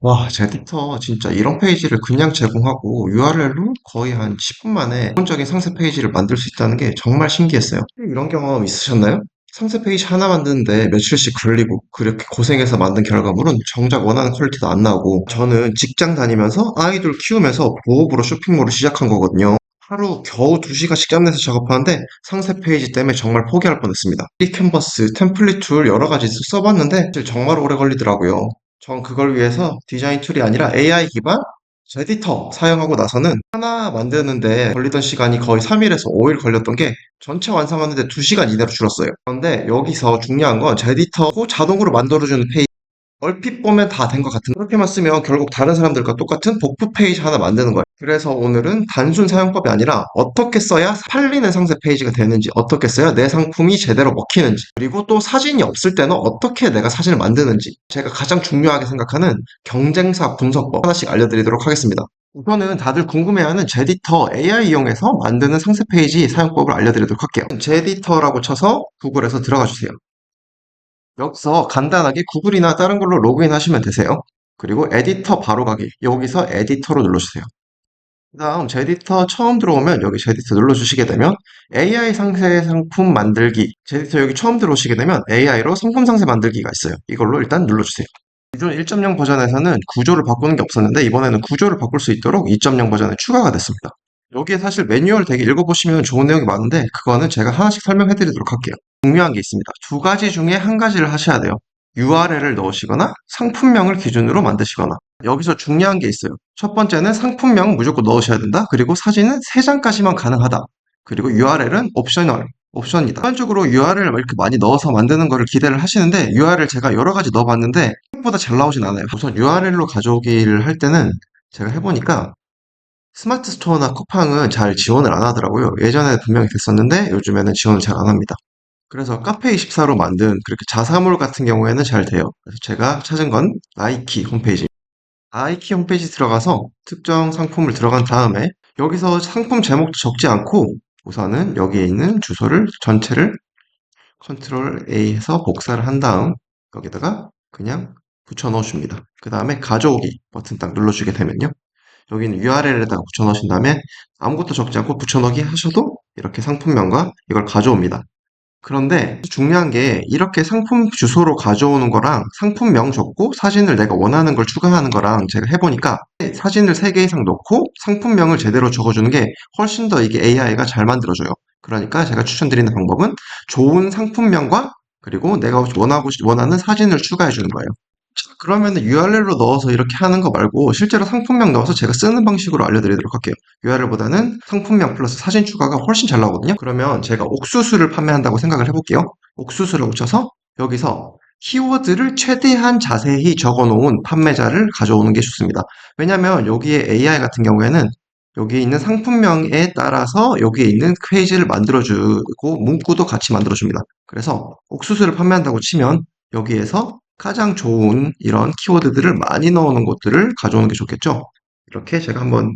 와, 제디터 진짜 이런 페이지를 그냥 제공하고 URL로 거의 한 10분 만에 기본적인 상세 페이지를 만들 수 있다는 게 정말 신기했어요. 이런 경험 있으셨나요? 상세 페이지 하나 만드는데 며칠씩 걸리고 그렇게 고생해서 만든 결과물은 정작 원하는 퀄리티도 안 나오고 저는 직장 다니면서 아이돌 키우면서 부업으로 쇼핑몰을 시작한 거거든요. 하루 겨우 2시간씩 짬내서 작업하는데 상세 페이지 때문에 정말 포기할 뻔했습니다. 이 캔버스, 템플릿 툴 여러 가지 써봤는데 사실 정말 오래 걸리더라고요. 전 그걸 위해서 디자인 툴이 아니라 AI 기반 에디터 사용하고 나서는 하나 만드는데 걸리던 시간이 거의 3일에서 5일 걸렸던 게 전체 완성하는데 2시간 이내로 줄었어요. 그런데 여기서 중요한 건 제디터고 자동으로 만들어주는 페이지 얼핏 보면 다 된 것 같은 그렇게만 쓰면 결국 다른 사람들과 똑같은 복붙 페이지 하나 만드는 거예요. 그래서 오늘은 단순 사용법이 아니라 어떻게 써야 팔리는 상세 페이지가 되는지, 어떻게 써야 내 상품이 제대로 먹히는지, 그리고 또 사진이 없을 때는 어떻게 내가 사진을 만드는지, 제가 가장 중요하게 생각하는 경쟁사 분석법 하나씩 알려드리도록 하겠습니다. 우선은 다들 궁금해하는 제디터 AI 이용해서 만드는 상세 페이지 사용법을 알려드리도록 할게요. 제디터라고 쳐서 구글에서 들어가 주세요. 여기서 간단하게 구글이나 다른 걸로 로그인 하시면 되세요. 그리고 에디터 바로 가기. 여기서 에디터로 눌러주세요. 그 다음 제디터 처음 들어오면 여기 제디터 눌러주시게 되면 AI 상세 상품 만들기. 제디터 여기 처음 들어오시게 되면 AI로 상품 상세 만들기가 있어요. 이걸로 일단 눌러주세요. 기존 1.0 버전에서는 구조를 바꾸는 게 없었는데 이번에는 구조를 바꿀 수 있도록 2.0 버전에 추가가 됐습니다. 여기에 사실 매뉴얼 되게 읽어보시면 좋은 내용이 많은데 그거는 제가 하나씩 설명해 드리도록 할게요. 중요한 게 있습니다. 두 가지 중에 한 가지를 하셔야 돼요. URL을 넣으시거나 상품명을 기준으로 만드시거나 여기서 중요한 게 있어요. 첫 번째는 상품명 무조건 넣으셔야 된다. 그리고 사진은 3장까지만 가능하다. 그리고 URL은 옵션이다. 일반적으로 URL을 이렇게 많이 넣어서 만드는 거를 기대를 하시는데 URL 제가 여러 가지 넣어봤는데 생각보다 잘 나오진 않아요. 우선 URL로 가져오기를 할 때는 제가 해보니까 스마트 스토어나 쿠팡은 잘 지원을 안 하더라고요. 예전에 분명히 됐었는데 요즘에는 지원을 잘 안 합니다. 그래서 카페24로 만든 그렇게 자사몰 같은 경우에는 잘 돼요. 그래서 제가 찾은 건 나이키 홈페이지. 나이키 홈페이지 들어가서 특정 상품을 들어간 다음에 여기서 상품 제목도 적지 않고 우선은 여기에 있는 주소를 전체를 컨트롤 A 해서 복사를 한 다음 여기다가 그냥 붙여 넣어줍니다. 그 다음에 가져오기 버튼 딱 눌러주게 되면요. 여기는 URL에다가 붙여 넣으신 다음에 아무것도 적지 않고 붙여 넣기 하셔도 이렇게 상품명과 이걸 가져옵니다. 그런데 중요한 게 이렇게 상품 주소로 가져오는 거랑 상품명 적고 사진을 내가 원하는 걸 추가하는 거랑 제가 해보니까 사진을 3개 이상 넣고 상품명을 제대로 적어주는 게 훨씬 더 이게 AI가 잘 만들어줘요. 그러니까 제가 추천드리는 방법은 좋은 상품명과 그리고 내가 원하는 사진을 추가해 주는 거예요. 자, 그러면은 URL로 넣어서 이렇게 하는 거 말고 실제로 상품명 넣어서 제가 쓰는 방식으로 알려드리도록 할게요. URL보다는 상품명 플러스 사진 추가가 훨씬 잘 나오거든요. 그러면 제가 옥수수를 판매한다고 생각을 해볼게요. 옥수수를 붙여서 여기서 키워드를 최대한 자세히 적어놓은 판매자를 가져오는 게 좋습니다. 왜냐면 여기에 AI 같은 경우에는 여기 있는 상품명에 따라서 여기에 있는 페이지를 만들어주고 문구도 같이 만들어줍니다. 그래서 옥수수를 판매한다고 치면 여기에서 가장 좋은 이런 키워드들을 많이 넣어놓은 것들을 가져오는 게 좋겠죠? 이렇게 제가 한번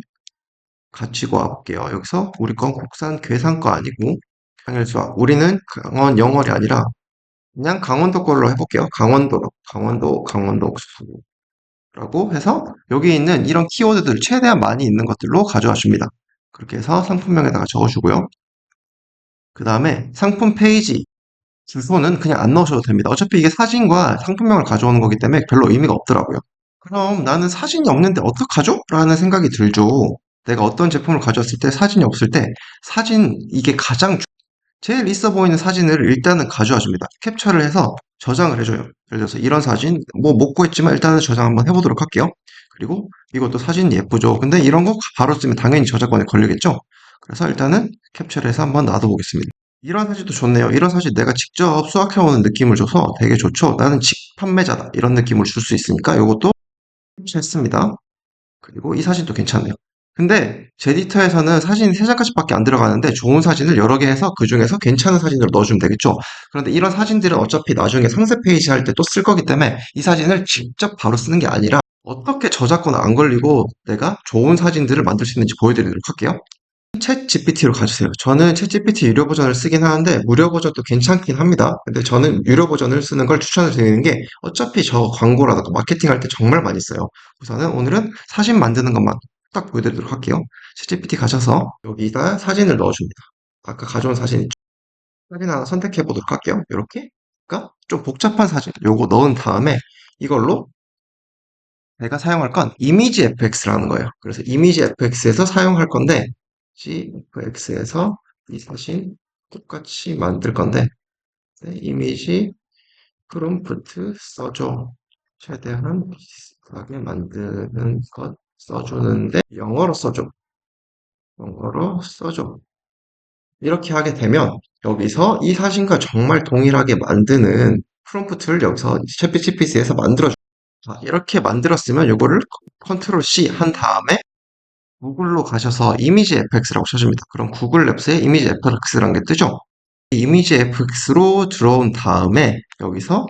가지고 와볼게요. 여기서 우리 건 국산 괴산 거 아니고 강일수학. 우리는 강원 영월이 아니라 그냥 강원도 걸로 해볼게요. 강원도 옥수수라고 해서 여기 있는 이런 키워드들 최대한 많이 있는 것들로 가져와 줍니다. 그렇게 해서 상품명에다가 적어주고요. 그 다음에 상품 페이지 주소는 그냥 안 넣으셔도 됩니다. 어차피 이게 사진과 상품명을 가져오는 거기 때문에 별로 의미가 없더라고요. 그럼 나는 사진이 없는데 어떡하죠? 라는 생각이 들죠. 내가 어떤 제품을 가져왔을 때 사진이 없을 때 사진 이게 제일 있어 보이는 사진을 일단은 가져와 줍니다. 캡처를 해서 저장을 해줘요. 예를 들어서 이런 사진 뭐 못 구했지만 일단은 저장 한번 해보도록 할게요. 그리고 이것도 사진 예쁘죠. 근데 이런 거 바로 쓰면 당연히 저작권에 걸리겠죠. 그래서 일단은 캡처를 해서 한번 놔둬보겠습니다. 이런 사진도 좋네요. 이런 사진 내가 직접 수확해오는 느낌을 줘서 되게 좋죠. 나는 직판매자다. 이런 느낌을 줄 수 있으니까 이것도 캡처했습니다. 그리고 이 사진도 괜찮네요. 근데 제 에디터에서는 사진이 3장까지밖에 안 들어가는데 좋은 사진을 여러 개 해서 그 중에서 괜찮은 사진으로 넣어주면 되겠죠. 그런데 이런 사진들은 어차피 나중에 상세 페이지 할 때 또 쓸 거기 때문에 이 사진을 직접 바로 쓰는 게 아니라 어떻게 저작권 안 걸리고 내가 좋은 사진들을 만들 수 있는지 보여드리도록 할게요. 챗 GPT로 가주세요. 저는 챗 GPT 유료 버전을 쓰긴 하는데 무료 버전도 괜찮긴 합니다. 근데 저는 유료 버전을 쓰는 걸 추천을 드리는 게 어차피 저 광고라든가 마케팅할 때 정말 많이 써요. 우선은 오늘은 사진 만드는 것만 딱 보여드리도록 할게요. 챗 GPT 가셔서 여기다 사진을 넣어줍니다. 아까 가져온 사진 있죠? 사진 하나 선택해 보도록 할게요. 이렇게. 그러니까 좀 복잡한 사진 요거 넣은 다음에 이걸로 내가 사용할 건 이미지 FX라는 거예요. 그래서 이미지 FX에서 사용할 건데, GFX에서 이 사진 똑같이 만들 건데, 네, 이미지 프롬프트 써줘. 최대한 비슷하게 만드는 것 써주는데, 영어로 써줘. 영어로 써줘. 이렇게 하게 되면, 여기서 이 사진과 정말 동일하게 만드는 프롬프트를 여기서 챗GPT에서 만들어줘. 자, 이렇게 만들었으면 이거를 컨트롤 C 한 다음에 구글로 가셔서 이미지 FX라고 쳐줍니다. 그럼 구글 랩스에 이미지 FX라는 게 뜨죠? 이미지 FX로 들어온 다음에 여기서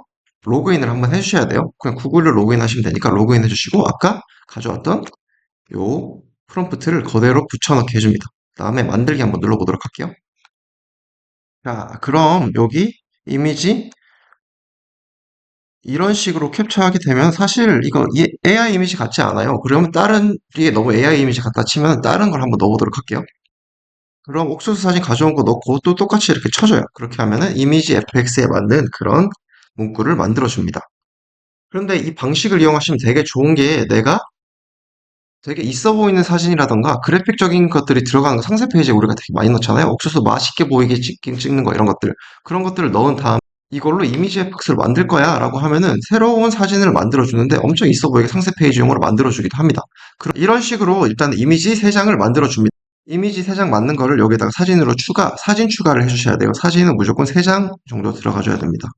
로그인을 한번 해주셔야 돼요. 그냥 구글로 로그인 하시면 되니까 로그인 해주시고 아까 가져왔던 요 프롬프트를 그대로 붙여넣기 해줍니다. 다음에 만들기 한번 눌러보도록 할게요. 자, 그럼 여기 이미지 이런 식으로 캡처하게 되면 사실 이거 AI 이미지 같지 않아요. 그러면 다른 이게 너무 AI 이미지 같다 치면 다른 걸 한번 넣어보도록 할게요. 그럼 옥수수 사진 가져온 거 넣고 또 똑같이 이렇게 쳐줘요. 그렇게 하면은 이미지 FX에 맞는 그런 문구를 만들어줍니다. 그런데 이 방식을 이용하시면 되게 좋은 게 내가 되게 있어 보이는 사진이라던가 그래픽적인 것들이 들어가는 거 상세 페이지에 우리가 되게 많이 넣잖아요. 옥수수 맛있게 보이게 찍는 거 이런 것들. 그런 것들을 넣은 다음 이걸로 이미지 FX를 만들 거야 라고 하면은 새로운 사진을 만들어 주는데 엄청 있어 보이게 상세 페이지용으로 만들어 주기도 합니다. 이런 식으로 일단 이미지 3장을 만들어 줍니다. 이미지 3장 맞는 거를 여기다가 사진으로 사진 추가를 해주셔야 돼요. 사진은 무조건 3장 정도 들어가줘야 됩니다.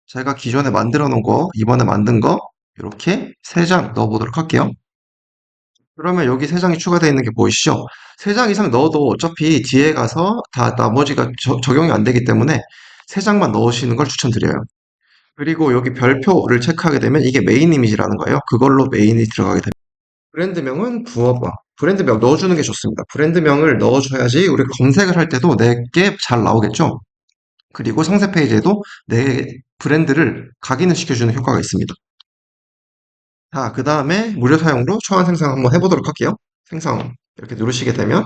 제가 기존에 만들어 놓은 거, 이번에 만든 거, 이렇게 3장 넣어보도록 할게요. 그러면 여기 3장이 추가되어 있는 게 보이시죠? 3장 이상 넣어도 어차피 뒤에 가서 다 나머지가 적용이 안 되기 때문에 3장만 넣으시는 걸 추천드려요. 그리고 여기 별표를 체크하게 되면 이게 메인 이미지라는 거예요. 그걸로 메인이 들어가게 됩니다. 브랜드명은 부어봐. 브랜드명 넣어주는 게 좋습니다. 브랜드명을 넣어줘야지 우리가 검색을 할 때도 내게 잘 나오겠죠? 그리고 상세 페이지에도 내 브랜드를 각인을 시켜주는 효과가 있습니다. 자, 그 다음에 무료 사용으로 초안 생성 한번 해보도록 할게요. 생성 이렇게 누르시게 되면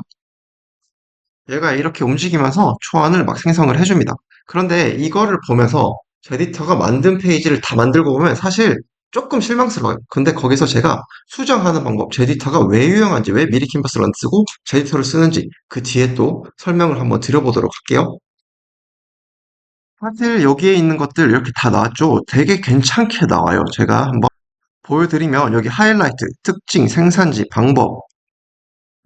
얘가 이렇게 움직이면서 초안을 막 생성을 해줍니다. 그런데 이거를 보면서 제디터가 만든 페이지를 다 만들고 보면 사실 조금 실망스러워요. 근데 거기서 제가 수정하는 방법, 제디터가 왜 유용한지, 왜 미리 캔버스를 안 쓰고 제디터를 쓰는지 그 뒤에 또 설명을 한번 드려보도록 할게요. 사실 여기에 있는 것들 이렇게 다 나왔죠? 되게 괜찮게 나와요. 제가 한번 보여드리면 여기 하이라이트, 특징, 생산지, 방법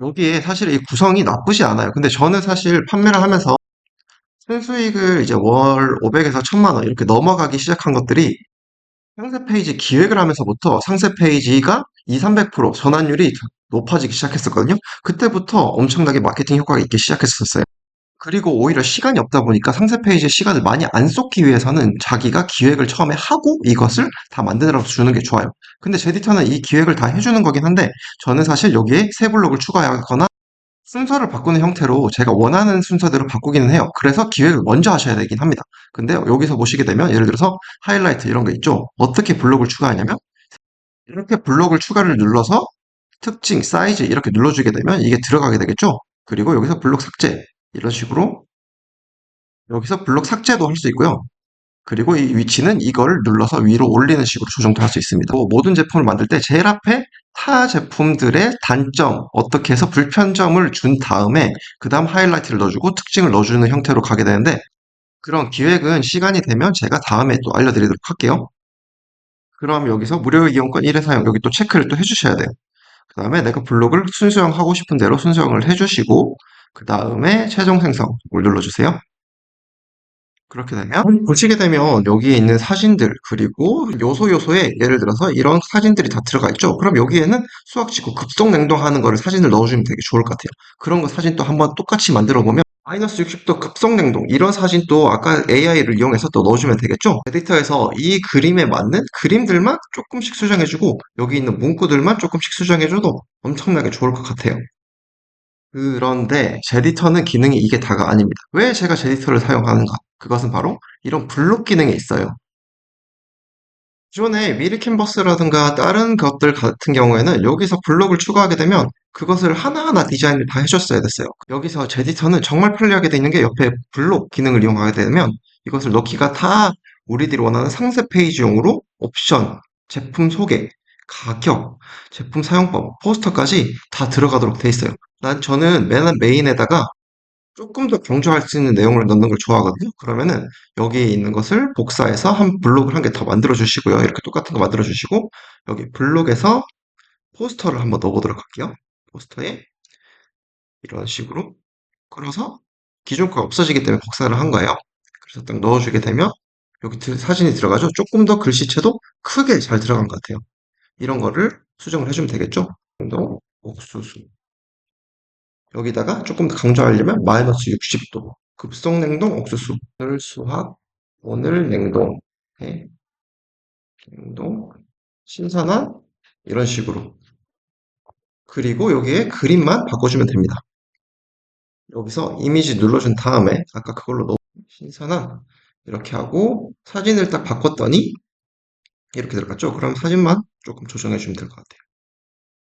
여기에 사실 이 구성이 나쁘지 않아요. 근데 저는 사실 판매를 하면서 순수익을 이제 월 500에서 1000만 원 이렇게 넘어가기 시작한 것들이 상세 페이지 기획을 하면서부터 상세 페이지가 2, 300% 전환율이 높아지기 시작했었거든요. 그때부터 엄청나게 마케팅 효과가 있기 시작했었어요. 그리고 오히려 시간이 없다 보니까 상세 페이지에 시간을 많이 안 쏟기 위해서는 자기가 기획을 처음에 하고 이것을 다 만들어 주는 게 좋아요. 근데 제 에디터는 이 기획을 다 해주는 거긴 한데 저는 사실 여기에 새 블록을 추가하거나 순서를 바꾸는 형태로 제가 원하는 순서대로 바꾸기는 해요. 그래서 기획을 먼저 하셔야 되긴 합니다. 근데 여기서 보시게 되면 예를 들어서 하이라이트 이런 거 있죠. 어떻게 블록을 추가하냐면 이렇게 블록을 추가를 눌러서 특징, 사이즈 이렇게 눌러주게 되면 이게 들어가게 되겠죠. 그리고 여기서 블록 삭제 이런 식으로 여기서 블록 삭제도 할 수 있고요. 그리고 이 위치는 이걸 눌러서 위로 올리는 식으로 조정도 할 수 있습니다. 또 모든 제품을 만들 때 제일 앞에 타 제품들의 단점, 어떻게 해서 불편점을 준 다음에 그 다음 하이라이트를 넣어주고 특징을 넣어주는 형태로 가게 되는데 그런 기획은 시간이 되면 제가 다음에 또 알려드리도록 할게요. 그럼 여기서 무료 이용권 1회 사용 여기 또 체크를 또 해주셔야 돼요. 그 다음에 내가 블록을 순수형 하고 싶은 대로 순수형을 해주시고 그 다음에 최종 생성을 눌러주세요. 그렇게 되면 보시게 되면 여기에 있는 사진들 그리고 요소에 예를 들어서 이런 사진들이 다 들어가 있죠. 그럼 여기에는 수학지구 급속 냉동하는 거를 사진을 넣어주면 되게 좋을 것 같아요. 그런 거 사진 또 한번 똑같이 만들어 보면 마이너스 60도 급속 냉동 이런 사진 또 아까 AI를 이용해서 또 넣어주면 되겠죠. 에디터에서 이 그림에 맞는 그림들만 조금씩 수정해주고 여기 있는 문구들만 조금씩 수정해줘도 엄청나게 좋을 것 같아요. 그런데 제디터는 기능이 이게 다가 아닙니다. 왜 제가 제디터를 사용하는가? 그것은 바로 이런 블록 기능에 있어요. 기존에 미리 캔버스라든가 다른 것들 같은 경우에는 여기서 블록을 추가하게 되면 그것을 하나하나 디자인을 다 해줬어야 됐어요. 여기서 제디터는 정말 편리하게 되어 있는 게 옆에 블록 기능을 이용하게 되면 이것을 넣기가 다 우리들이 원하는 상세 페이지용으로 옵션, 제품 소개, 가격, 제품 사용법, 포스터까지 다 들어가도록 돼 있어요. 저는 맨 메인에다가 조금 더 강조할 수 있는 내용을 넣는 걸 좋아하거든요. 그러면은 여기에 있는 것을 복사해서 한 블록을 한 개 더 만들어 주시고요. 이렇게 똑같은 거 만들어 주시고 여기 블록에서 포스터를 한번 넣어보도록 할게요. 포스터에 이런 식으로 끌어서 기존 거 없어지기 때문에 복사를 한 거예요. 그래서 딱 넣어주게 되면 여기 사진이 들어가죠. 조금 더 글씨체도 크게 잘 들어간 것 같아요. 이런 거를 수정을 해주면 되겠죠. 또 옥수수 여기다가 조금 더 강조하려면 마이너스 60도 급속 냉동 옥수수 오늘 수확 오늘 냉동 네, 냉동 신선한 이런 식으로 그리고 여기에 그림만 바꿔주면 됩니다. 여기서 이미지 눌러준 다음에 아까 그걸로 넣어 신선한 이렇게 하고 사진을 딱 바꿨더니 이렇게 들어갔죠. 그럼 사진만 조금 조정해 주면 될 것 같아요.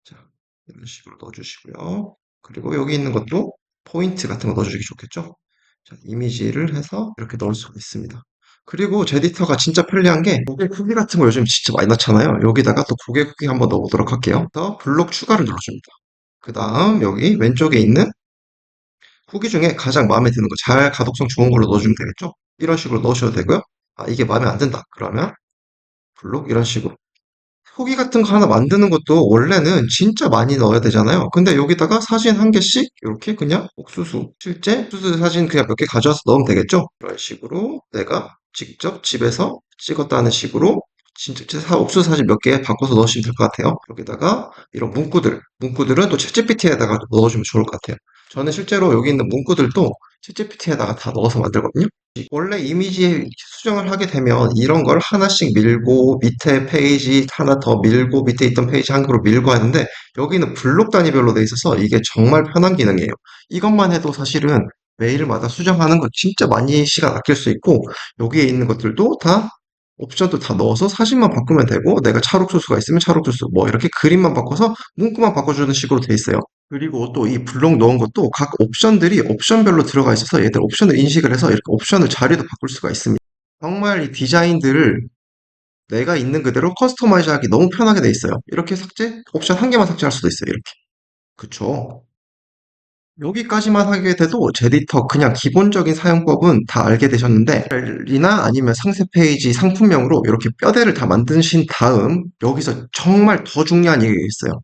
자, 이런 식으로 넣어주시고요. 그리고 여기 있는 것도 포인트 같은 거 넣어주기 좋겠죠? 자, 이미지를 해서 이렇게 넣을 수가 있습니다. 그리고 제디터가 진짜 편리한 게 고개 크기 같은 거 요즘 진짜 많이 넣잖아요. 여기다가 또 고개 크기 한번 넣어보도록 할게요. 더 블록 추가를 눌러줍니다. 그 다음 여기 왼쪽에 있는 후기 중에 가장 마음에 드는 거, 잘 가독성 좋은 걸로 넣어주면 되겠죠? 이런 식으로 넣으셔도 되고요. 아, 이게 마음에 안 든다. 그러면 블록 이런 식으로 후기 같은 거 하나 만드는 것도 원래는 진짜 많이 넣어야 되잖아요. 근데 여기다가 사진 한 개씩 이렇게 그냥 옥수수 실제 옥수수 사진 그냥 몇 개 가져와서 넣으면 되겠죠? 이런 식으로 내가 직접 집에서 찍었다는 식으로 진짜 옥수수 사진 몇 개 바꿔서 넣으시면 될 것 같아요. 여기다가 이런 문구들은 또 챗GPT에다가 넣어주면 좋을 것 같아요. 저는 실제로 여기 있는 문구들도 챗GPT에다가 다 넣어서 만들거든요. 원래 이미지 수정을 하게 되면 이런 걸 하나씩 밀고 밑에 페이지 하나 더 밀고 밑에 있던 페이지 한 그로 밀고 하는데 여기는 블록 단위별로 돼 있어서 이게 정말 편한 기능이에요. 이것만 해도 사실은 매일마다 수정하는 거 진짜 많이 시간 아낄 수 있고 여기에 있는 것들도 다 옵션도 다 넣어서 사진만 바꾸면 되고 내가 찰옥수수가 있으면 찰옥수수 뭐 이렇게 그림만 바꿔서 문구만 바꿔주는 식으로 돼 있어요. 그리고 또 이 블록 넣은 것도 각 옵션들이 옵션별로 들어가 있어서 얘들 옵션을 인식을 해서 이렇게 옵션을 자리도 바꿀 수가 있습니다. 정말 이 디자인들을 내가 있는 그대로 커스터마이즈 하기 너무 편하게 돼 있어요. 이렇게 삭제, 옵션 한 개만 삭제할 수도 있어요. 이렇게. 그쵸. 여기까지만 하게 돼도 제디터 그냥 기본적인 사용법은 다 알게 되셨는데 이나 아니면 상세 페이지 상품명으로 이렇게 뼈대를 다 만드신 다음 여기서 정말 더 중요한 얘기가 있어요.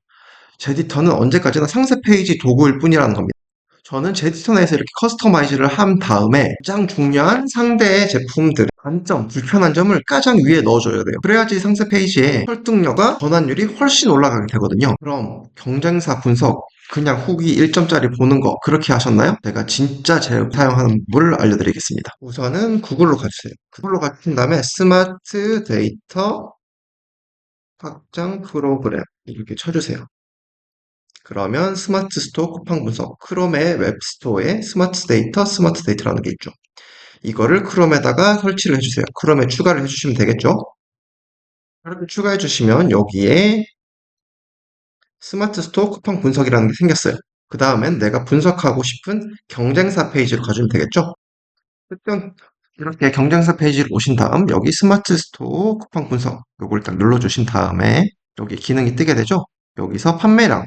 제디터는 언제까지나 상세 페이지 도구일 뿐이라는 겁니다. 저는 제디터 내에서 이렇게 커스터마이즈를 한 다음에 가장 중요한 상대의 제품들 단점, 불편한 점을 가장 위에 넣어줘야 돼요. 그래야지 상세 페이지에 설득력과 전환율이 훨씬 올라가게 되거든요. 그럼 경쟁사 분석, 그냥 후기 1점짜리 보는 거 그렇게 하셨나요? 제가 진짜 제 사용하는 물을 알려드리겠습니다. 우선은 구글로 가주세요. 구글로 가신 다음에 스마트 데이터 확장 프로그램 이렇게 쳐주세요. 그러면 스마트 스토어 쿠팡 분석, 크롬의 웹스토어에 스마트 데이터, 스마트 데이터라는 게 있죠. 이거를 크롬에다가 설치를 해주세요. 크롬에 추가를 해주시면 되겠죠. 그렇게 추가해 주시면 여기에 스마트 스토어 쿠팡 분석이라는 게 생겼어요. 그 다음엔 내가 분석하고 싶은 경쟁사 페이지로 가주면 되겠죠. 일단 이렇게 경쟁사 페이지로 오신 다음 여기 스마트 스토어 쿠팡 분석 요걸 딱 눌러주신 다음에 여기 기능이 뜨게 되죠. 여기서 판매량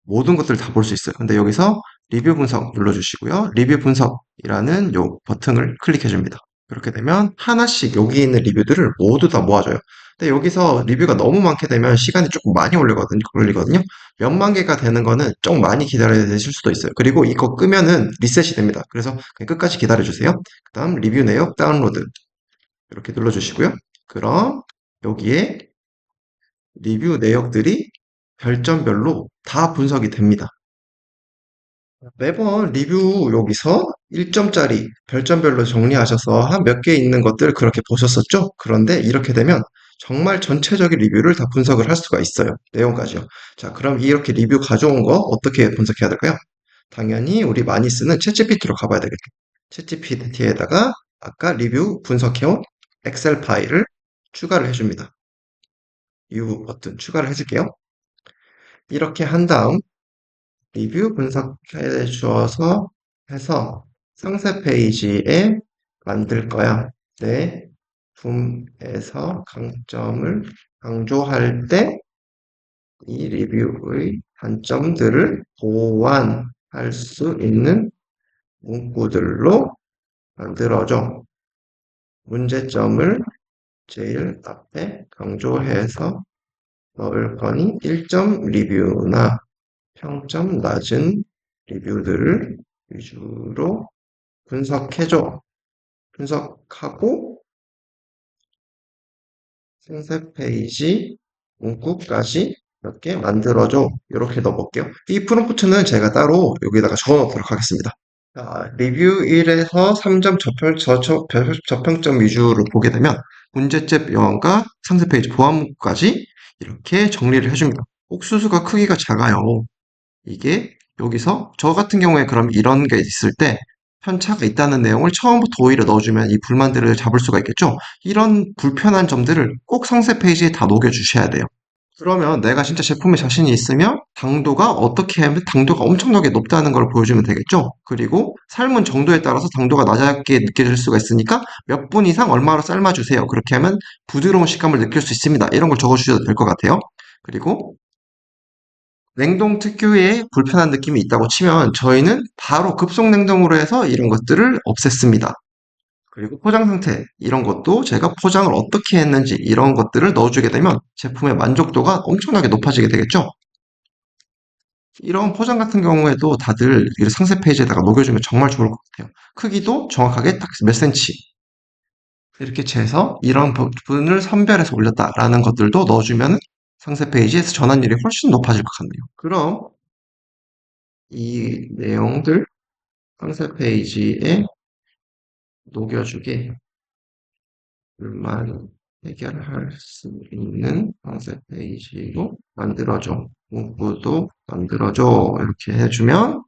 모든 것들을 다 볼 수 있어요. 근데 여기서 리뷰 분석 눌러주시고요. 리뷰 분석이라는 요 버튼을 클릭해 줍니다. 그렇게 되면 하나씩 여기 있는 리뷰들을 모두 다 모아줘요. 근데 여기서 리뷰가 너무 많게 되면 시간이 조금 많이 걸리거든요. 몇만 개가 되는 거는 좀 많이 기다려야 되실 수도 있어요. 그리고 이거 끄면은 리셋이 됩니다. 그래서 그냥 끝까지 기다려주세요. 그 다음 리뷰 내역 다운로드 이렇게 눌러주시고요. 그럼 여기에 리뷰 내역들이 별점별로 다 분석이 됩니다. 매번 리뷰 여기서 1점짜리 별점별로 정리하셔서 한 몇 개 있는 것들 그렇게 보셨었죠? 그런데 이렇게 되면 정말 전체적인 리뷰를 다 분석을 할 수가 있어요. 내용까지요. 자, 그럼 이렇게 리뷰 가져온 거 어떻게 분석해야 될까요? 당연히 우리 많이 쓰는 챗GPT로 가봐야 되겠다. 챗GPT에다가 아까 리뷰 분석해온 엑셀 파일을 추가를 해줍니다. 이 버튼 추가를 해줄게요. 이렇게 한 다음 리뷰 분석해 주어서 해서 상세 페이지에 만들 거야. 내 붐에서 강점을 강조할 때 이 리뷰의 단점들을 보완할 수 있는 문구들로 만들어줘. 문제점을 제일 앞에 강조해서 넣을 거니 1점 리뷰나 평점 낮은 리뷰들을 위주로 분석해줘. 분석하고 생세 페이지 문구까지 몇 개 만들어줘. 이렇게 넣어볼게요. 이 프롬프트는 제가 따로 여기다가 적어놓도록 하겠습니다. 자, 리뷰 1에서 3점 저평점 위주로 보게 되면 문제점 영어가 상세 페이지 보안 문구까지 이렇게 정리를 해줍니다. 옥수수가 크기가 작아요. 이게 여기서 저 같은 경우에 그럼 이런 게 있을 때 편차가 있다는 내용을 처음부터 오히려 넣어주면 이 불만들을 잡을 수가 있겠죠. 이런 불편한 점들을 꼭 상세 페이지에 다 녹여주셔야 돼요. 그러면 내가 진짜 제품에 자신이 있으면 당도가 어떻게 하면 당도가 엄청나게 높다는 걸 보여주면 되겠죠. 그리고 삶은 정도에 따라서 당도가 낮게 느껴질 수가 있으니까 몇 분 이상 얼마로 삶아주세요. 그렇게 하면 부드러운 식감을 느낄 수 있습니다. 이런 걸 적어주셔도 될 것 같아요. 그리고 냉동 특유의 불편한 느낌이 있다고 치면 저희는 바로 급속 냉동으로 해서 이런 것들을 없앴습니다. 그리고 포장 상태, 이런 것도 제가 포장을 어떻게 했는지 이런 것들을 넣어주게 되면 제품의 만족도가 엄청나게 높아지게 되겠죠? 이런 포장 같은 경우에도 다들 이 상세 페이지에다가 녹여주면 정말 좋을 것 같아요. 크기도 정확하게 딱 몇 센치. 이렇게 재서 이런 부분을 선별해서 올렸다라는 것들도 넣어주면 상세 페이지에서 전환율이 훨씬 높아질 것 같네요. 그럼 이 내용들 상세 페이지에 녹여주게 불만 해결할 수 있는 상세 페이지로 만들어줘. 문구도 만들어줘. 이렇게 해주면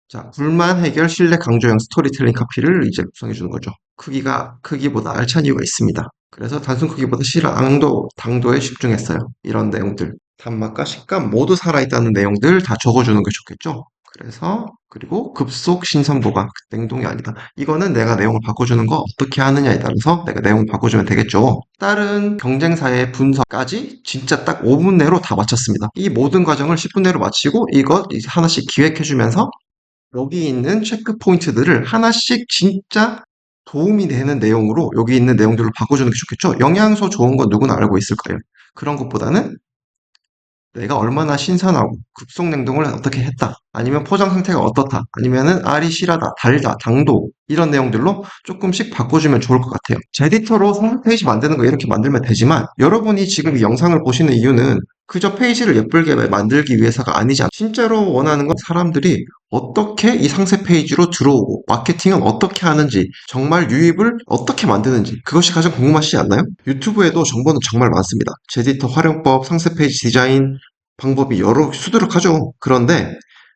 자, 불만 해결 신뢰 강조형 스토리텔링 카피를 이제 구성해 주는 거죠. 크기보다 알찬 이유가 있습니다. 그래서 단순 크기보다 당도에 집중했어요. 이런 내용들. 단맛과 식감 모두 살아있다는 내용들 다 적어주는 게 좋겠죠. 그리고 급속 신선 보관. 냉동이 아니다. 이거는 내가 내용을 바꿔주는 거 어떻게 하느냐에 따라서 내가 내용을 바꿔주면 되겠죠. 다른 경쟁사의 분석까지 진짜 딱 5분 내로 다 마쳤습니다. 이 모든 과정을 10분 내로 마치고 이것 이제 하나씩 기획해주면서 여기 있는 체크 포인트들을 하나씩 진짜 도움이 되는 내용으로 여기 있는 내용들로 바꿔주는 게 좋겠죠? 영양소 좋은 건 누구나 알고 있을 거예요. 그런 것보다는 내가 얼마나 신선하고 급속 냉동을 어떻게 했다. 아니면 포장 상태가 어떻다. 아니면은 알이 실하다, 달다, 당도 이런 내용들로 조금씩 바꿔주면 좋을 것 같아요. 제 에디터로 성능 페이지 만드는 거 이렇게 만들면 되지만 여러분이 지금 이 영상을 보시는 이유는 그저 페이지를 예쁘게 만들기 위해서가 아니지 진짜로 원하는 건 사람들이 어떻게 이 상세 페이지로 들어오고 마케팅은 어떻게 하는지 정말 유입을 어떻게 만드는지 그것이 가장 궁금하시지 않나요? 유튜브에도 정보는 정말 많습니다. 제 에디터 활용법, 상세 페이지 디자인 방법이 여러 수두룩하죠. 그런데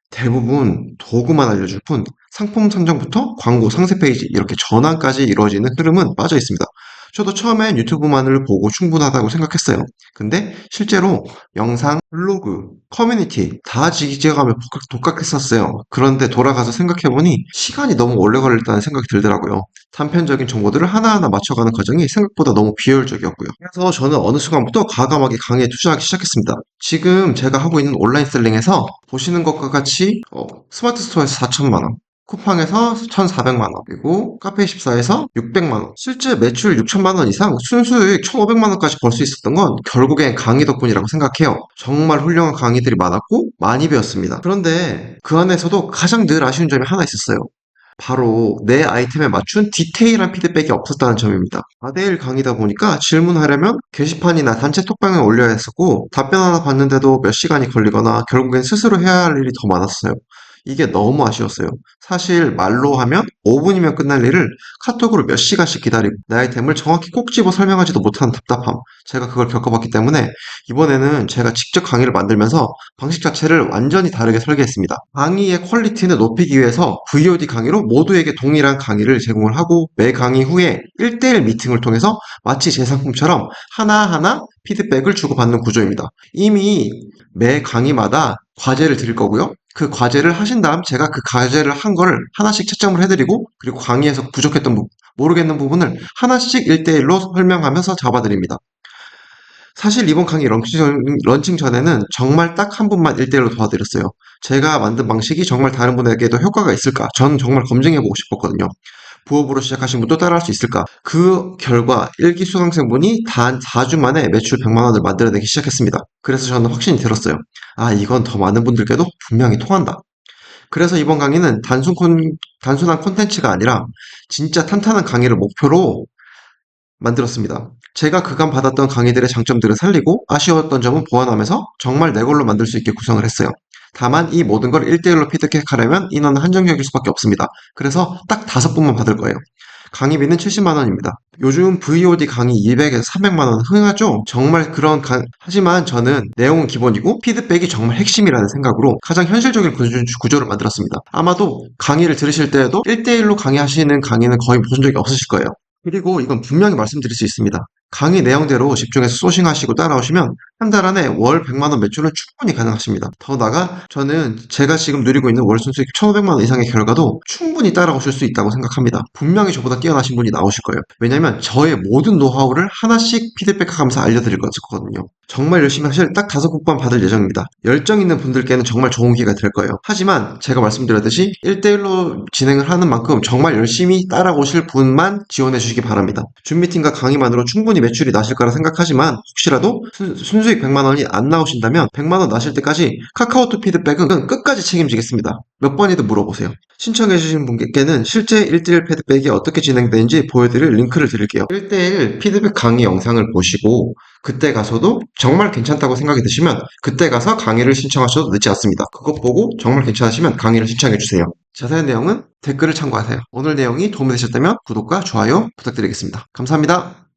대부분 도구만 알려줄 뿐 상품 선정부터 광고, 상세 페이지 이렇게 전환까지 이루어지는 흐름은 빠져 있습니다. 저도 처음엔 유튜브만을 보고 충분하다고 생각했어요. 근데 실제로 영상, 블로그, 커뮤니티 다 지지해가며 독학했었어요. 그런데 돌아가서 생각해보니 시간이 너무 오래 걸렸다는 생각이 들더라고요. 단편적인 정보들을 하나하나 맞춰가는 과정이 생각보다 너무 비효율적이었고요. 그래서 저는 어느 순간부터 과감하게 강의에 투자하기 시작했습니다. 지금 제가 하고 있는 온라인 셀링에서 보시는 것과 같이 스마트 스토어에서 4천만 원, 쿠팡에서 1,400만 원, 그리고 카페24에서 600만 원, 실제 매출 6천만 원 이상, 순수익 1,500만 원까지 벌 수 있었던 건 결국엔 강의 덕분이라고 생각해요. 정말 훌륭한 강의들이 많았고 많이 배웠습니다. 그런데 그 안에서도 가장 늘 아쉬운 점이 하나 있었어요. 바로 내 아이템에 맞춘 디테일한 피드백이 없었다는 점입니다. 4대1 강의다 보니까 질문하려면 게시판이나 단체 톡방에 올려야 했었고 답변 하나 받는데도 몇 시간이 걸리거나 결국엔 스스로 해야 할 일이 더 많았어요. 이게 너무 아쉬웠어요. 사실 말로 하면 5분이면 끝날 일을 카톡으로 몇 시간씩 기다리고 내 아이템을 정확히 꼭 집어 설명하지도 못하는 답답함. 제가 그걸 겪어봤기 때문에 이번에는 제가 직접 강의를 만들면서 방식 자체를 완전히 다르게 설계했습니다. 강의의 퀄리티는 높이기 위해서 VOD 강의로 모두에게 동일한 강의를 제공을 하고 매 강의 후에 1대1 미팅을 통해서 마치 제 상품처럼 하나하나 피드백을 주고받는 구조입니다. 이미 매 강의마다 과제를 드릴 거고요. 그 과제를 하신 다음 제가 그 과제를 한 거를 하나씩 채점을 해드리고 그리고 강의에서 부족했던 부분, 모르겠는 부분을 하나씩 1대1로 설명하면서 잡아드립니다. 사실 이번 강의 런칭 전에는 정말 딱 한 분만 1대1로 도와드렸어요. 제가 만든 방식이 정말 다른 분에게도 효과가 있을까? 전 정말 검증해보고 싶었거든요. 부업으로 시작하신 분도 따라할 수 있을까? 그 결과 1기 수강생분이 단 4주 만에 매출 100만 원을 만들어내기 시작했습니다. 그래서 저는 확신이 들었어요. 아, 이건 더 많은 분들께도 분명히 통한다. 그래서 이번 강의는 단순한 콘텐츠가 아니라 진짜 탄탄한 강의를 목표로 만들었습니다. 제가 그간 받았던 강의들의 장점들을 살리고 아쉬웠던 점은 보완하면서 정말 내 걸로 만들 수 있게 구성을 했어요. 다만 이 모든 걸 1대1로 피드백하려면 인원은 한정적일 수밖에 없습니다. 그래서 딱 5분만 받을 거예요. 강의비는 70만 원입니다. 요즘 VOD 강의 200에서 300만 원 흥하죠? 정말 하지만 저는 내용은 기본이고 피드백이 정말 핵심이라는 생각으로 가장 현실적인 구조를 만들었습니다. 아마도 강의를 들으실 때에도 1대1로 강의하시는 강의는 거의 보신 적이 없으실 거예요. 그리고 이건 분명히 말씀드릴 수 있습니다. 강의 내용대로 집중해서 소싱하시고 따라오시면 한 달 안에 월 100만 원 매출은 충분히 가능하십니다. 더 나아가 저는 제가 지금 누리고 있는 월 순수익 1,500만 원 이상의 결과도 충분히 따라오실 수 있다고 생각합니다. 분명히 저보다 뛰어나신 분이 나오실 거예요. 왜냐면 저의 모든 노하우를 하나씩 피드백하면서 알려드릴 거거든요. 정말 열심히 하실 딱 5국만 받을 예정입니다. 열정 있는 분들께는 정말 좋은 기회가 될 거예요. 하지만 제가 말씀드렸듯이 1대1로 진행을 하는 만큼 정말 열심히 따라오실 분만 지원해 주시기 바랍니다. 줌 미팅과 강의만으로 충분히 매출이 나실 거라 생각하지만 혹시라도 순수익 100만 원이 안 나오신다면 100만 원 나실 때까지 카카오톡 피드백은 끝까지 책임지겠습니다. 몇 번이든 물어보세요. 신청해주신 분께는 실제 1대1 피드백이 어떻게 진행되는지 보여드릴 링크를 드릴게요. 1대1 피드백 강의 영상을 보시고 그때 가서도 정말 괜찮다고 생각이 드시면 그때 가서 강의를 신청하셔도 늦지 않습니다. 그것 보고 정말 괜찮으시면 강의를 신청해주세요. 자세한 내용은 댓글을 참고하세요. 오늘 내용이 도움이 되셨다면 구독과 좋아요 부탁드리겠습니다. 감사합니다.